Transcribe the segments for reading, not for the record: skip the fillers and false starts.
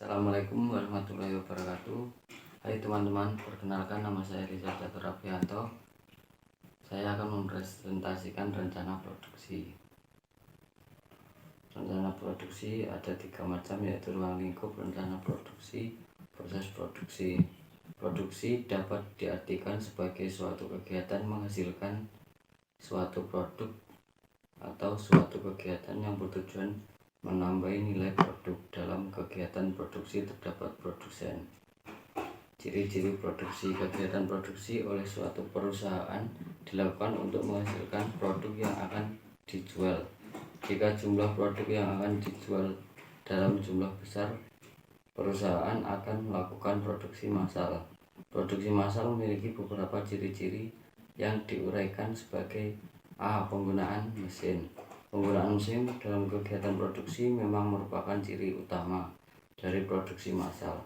Assalamualaikum warahmatullahi wabarakatuh. Hai teman-teman, perkenalkan nama saya Rizal Catur Aprianto. Saya akan mempresentasikan rencana produksi. Rencana produksi ada 3 macam, yaitu ruang lingkup, rencana produksi, proses produksi. Produksi dapat diartikan sebagai suatu kegiatan menghasilkan suatu produk atau suatu kegiatan yang bertujuan menambahi nilai produk. Dalam kegiatan produksi terdapat produsen. Ciri-ciri produksi: kegiatan produksi oleh suatu perusahaan dilakukan untuk menghasilkan produk yang akan dijual. Jika jumlah produk yang akan dijual dalam jumlah besar, perusahaan akan melakukan produksi massal. Produksi massal memiliki beberapa ciri-ciri yang diuraikan sebagai A. Penggunaan mesin. Penggunaan mesin dalam kegiatan produksi memang merupakan ciri utama dari produksi massal.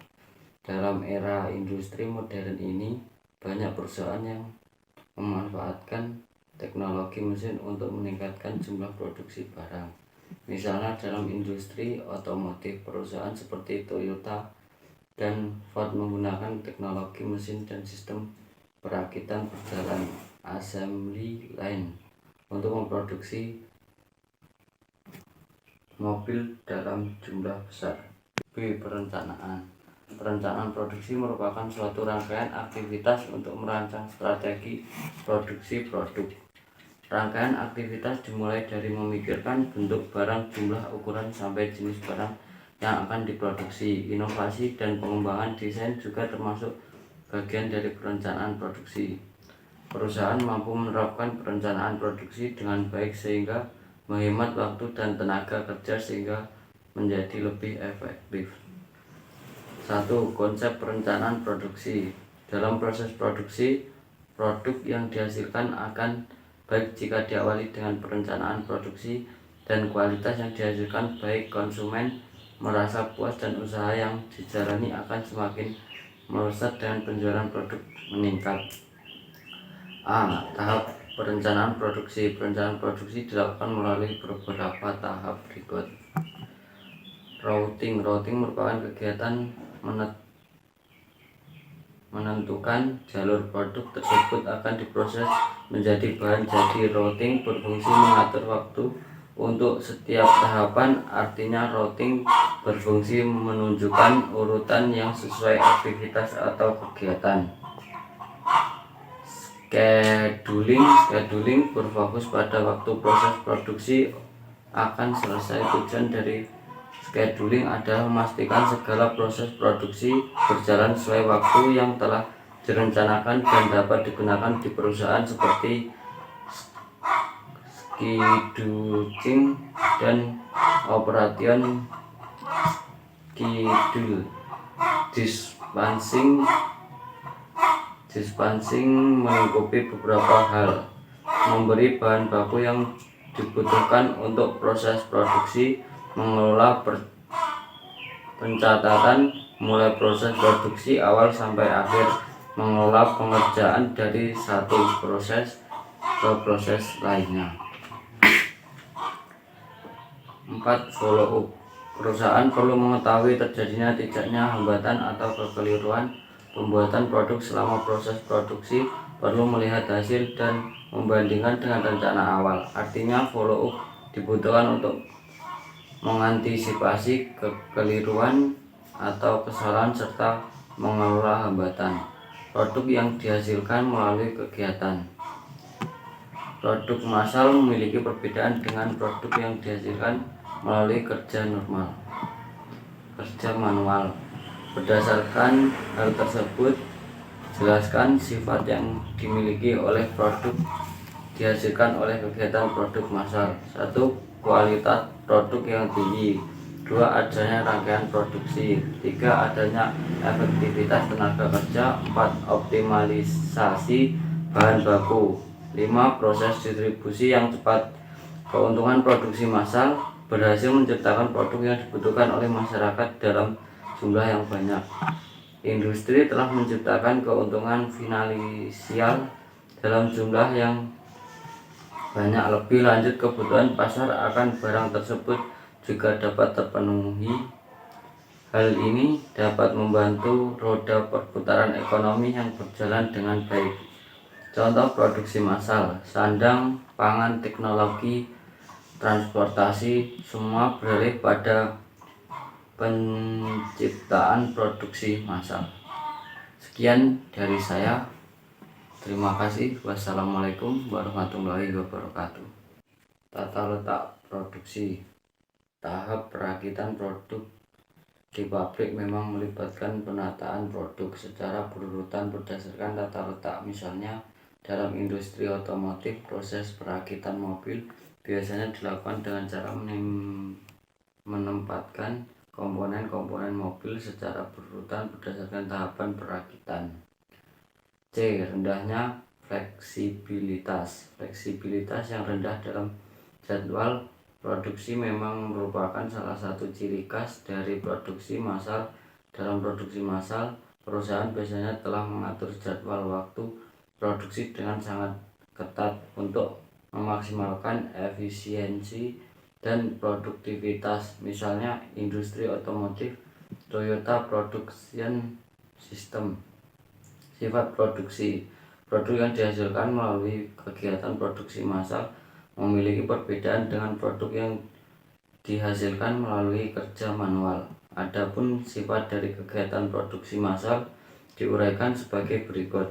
Dalam era industri modern ini, banyak perusahaan yang memanfaatkan teknologi mesin untuk meningkatkan jumlah produksi barang. Misalnya dalam industri otomotif, perusahaan seperti Toyota dan Ford menggunakan teknologi mesin dan sistem perakitan berjalan assembly line untuk memproduksi mobil dalam jumlah besar. B. Perencanaan. Perencanaan produksi merupakan suatu rangkaian aktivitas untuk merancang strategi produksi produk. Rangkaian aktivitas dimulai dari memikirkan bentuk barang, jumlah, ukuran, sampai jenis barang yang akan diproduksi. Inovasi dan pengembangan desain juga termasuk bagian dari perencanaan produksi. Perusahaan mampu menerapkan perencanaan produksi dengan baik sehingga menghemat waktu dan tenaga kerja sehingga menjadi lebih efektif. 1. Konsep perencanaan produksi. Dalam proses produksi, produk yang dihasilkan akan baik jika diawali dengan perencanaan produksi dan kualitas yang dihasilkan baik, konsumen merasa puas dan usaha yang dijalani akan semakin melesat dengan penjualan produk meningkat. A. Tahap perencanaan produksi. Perencanaan produksi dilakukan melalui beberapa tahap berikut. Routing. Routing merupakan kegiatan menentukan jalur produk tersebut akan diproses menjadi bahan jadi. Routing berfungsi mengatur waktu untuk setiap tahapan, artinya routing berfungsi menunjukkan urutan yang sesuai aktivitas atau kegiatan. Scheduling berfokus pada waktu proses produksi akan selesai. Tujuan dari scheduling adalah memastikan segala proses produksi berjalan sesuai waktu yang telah direncanakan dan dapat digunakan di perusahaan, seperti scheduling dan operation schedule. Dispensing melingkupi beberapa hal: memberi bahan baku yang dibutuhkan untuk proses produksi, mengelola pencatatan mulai proses produksi awal sampai akhir, mengelola pengerjaan dari satu proses ke proses lainnya. 4. Follow up. Perusahaan perlu mengetahui terjadinya tidaknya hambatan atau kekeliruan pembuatan produk selama proses produksi, perlu melihat hasil dan membandingkan dengan rencana awal. Artinya follow up dibutuhkan untuk mengantisipasi kekeliruan atau kesalahan serta mengelola hambatan produk yang dihasilkan melalui kegiatan. Produk massal memiliki perbedaan dengan produk yang dihasilkan melalui kerja manual. Berdasarkan hal tersebut, jelaskan sifat yang dimiliki oleh produk dihasilkan oleh kegiatan produk massal. 1. Kualitas produk yang tinggi. 2. Adanya rangkaian produksi. 3. Adanya efektivitas tenaga kerja. 4. Optimalisasi bahan baku. 5. Proses distribusi yang cepat. Keuntungan produksi massal: berhasil menciptakan produk yang dibutuhkan oleh masyarakat dalam jumlah yang banyak. Industri telah menciptakan keuntungan finansial dalam jumlah yang banyak. Lebih lanjut, kebutuhan pasar akan barang tersebut juga dapat terpenuhi Hal ini dapat membantu roda perputaran ekonomi yang berjalan dengan baik. Contoh produksi massal, sandang, pangan, teknologi, transportasi, semua beralih pada penciptaan produksi massal. Sekian dari saya. Terima kasih. Wassalamualaikum warahmatullahi wabarakatuh. Tata letak produksi. Tahap perakitan produk di pabrik memang melibatkan penataan produk secara berurutan berdasarkan tata letak. Misalnya, dalam industri otomotif, proses perakitan mobil biasanya dilakukan dengan cara menempatkan komponen-komponen mobil secara berurutan berdasarkan tahapan perakitan. C. Rendahnya fleksibilitas. Fleksibilitas yang rendah dalam jadwal produksi memang merupakan salah satu ciri khas dari produksi massal. Dalam produksi massal, perusahaan biasanya telah mengatur jadwal waktu produksi dengan sangat ketat untuk memaksimalkan efisiensi dan produktivitas. Misalnya, industri otomotif, Toyota Production System. Sifat produksi. Produk yang dihasilkan melalui kegiatan produksi massal memiliki perbedaan dengan produk yang dihasilkan melalui kerja manual. Adapun sifat dari kegiatan produksi massal diuraikan sebagai berikut.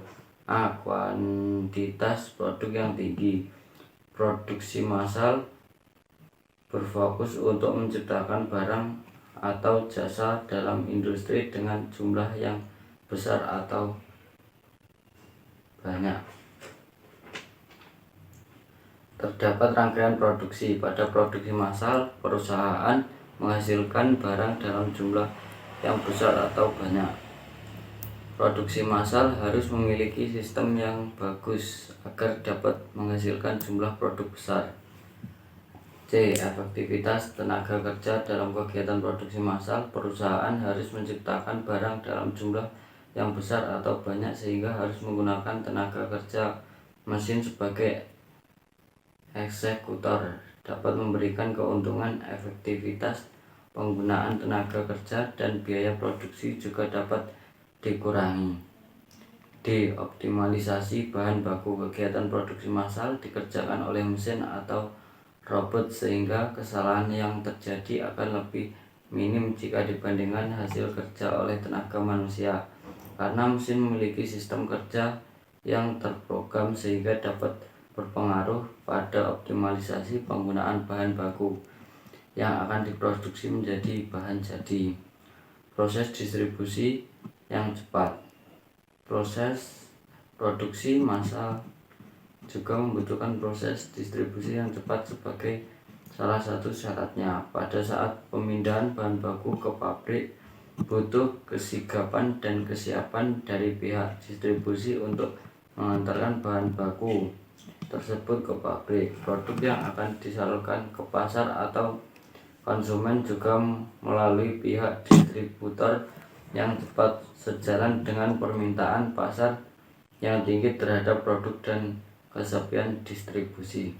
A. Kuantitas produk yang tinggi. Produksi massal berfokus untuk menciptakan barang atau jasa dalam industri dengan jumlah yang besar atau banyak. Terdapat rangkaian produksi. Pada produksi massal, perusahaan menghasilkan barang dalam jumlah yang besar atau banyak. Produksi massal harus memiliki sistem yang bagus agar dapat menghasilkan jumlah produk besar. C. Efektivitas tenaga kerja dalam kegiatan produksi massal. Perusahaan harus menciptakan barang dalam jumlah yang besar atau banyak sehingga harus menggunakan tenaga kerja mesin sebagai eksekutor. Dapat memberikan keuntungan. Efektivitas penggunaan tenaga kerja dan biaya produksi juga dapat dikurangi. D. Optimalisasi bahan baku. Kegiatan produksi massal dikerjakan oleh mesin atau robot sehingga kesalahan yang terjadi akan lebih minim jika dibandingkan hasil kerja oleh tenaga manusia, karena mesin memiliki sistem kerja yang terprogram sehingga dapat berpengaruh pada optimalisasi penggunaan bahan baku yang akan diproduksi menjadi bahan jadi. Proses distribusi yang cepat. Proses produksi massal juga membutuhkan proses distribusi yang cepat sebagai salah satu syaratnya. Pada saat pemindahan bahan baku ke pabrik, butuh kesigapan dan kesiapan dari pihak distribusi untuk mengantarkan bahan baku tersebut ke pabrik. Produk yang akan disalurkan ke pasar atau konsumen juga melalui pihak distributor yang cepat, sejalan dengan permintaan pasar yang tinggi terhadap produk dan kesepian distribusi.